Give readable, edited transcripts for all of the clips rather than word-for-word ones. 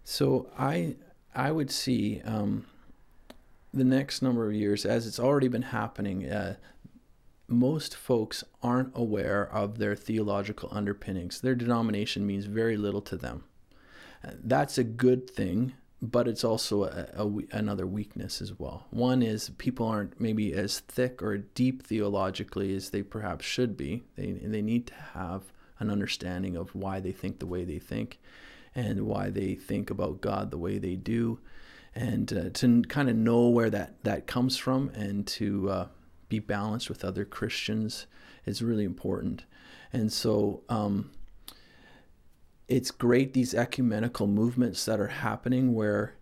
So I would see the next number of years, as it's already been happening. Most folks aren't aware of their theological underpinnings. Their denomination means very little to them. That's a good thing, but it's also another weakness as well. One is people aren't maybe as thick or deep theologically as they perhaps should be. They need to have an understanding of why they think the way they think and why they think about God the way they do, and to kind of know where that comes from, and to be balanced with other Christians is really important. And so it's great, these ecumenical movements that are happening where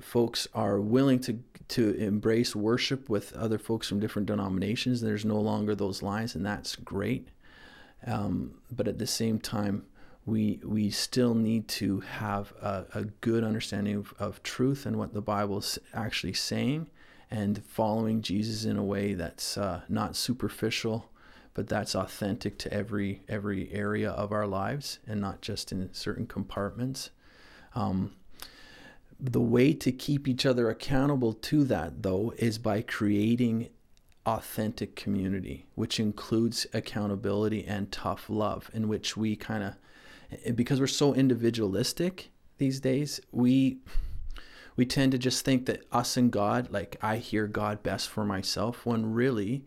folks are willing to embrace worship with other folks from different denominations. There's no longer those lines, and that's great. But at the same time, we still need to have a good understanding of truth and what the Bible is actually saying, and following Jesus in a way that's not superficial, but that's authentic to every area of our lives and not just in certain compartments. The way to keep each other accountable to that, though, is by creating authentic community, which includes accountability and tough love, in which we kind of, because we're so individualistic these days, we tend to just think that us and God, like I hear God best for myself, when really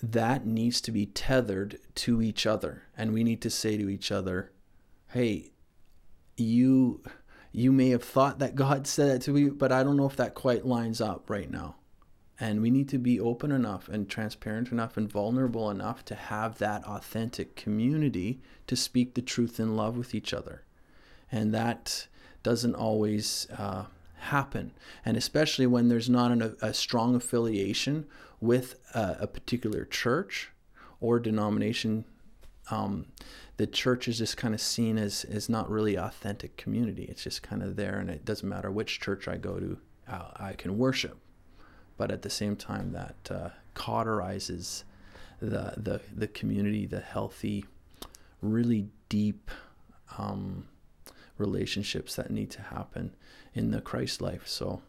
that needs to be tethered to each other. And we need to say to each other, hey, you may have thought that God said that to you, but I don't know if that quite lines up right now. And we need to be open enough and transparent enough and vulnerable enough to have that authentic community to speak the truth in love with each other. And that doesn't always happen. And especially when there's not a strong affiliation with a particular church or denomination, the church is just kind of seen as not really authentic community. It's just kind of there, and it doesn't matter which church I go to, I can worship. But at the same time, that cauterizes the community, the healthy, really deep relationships that need to happen in the Christ life. So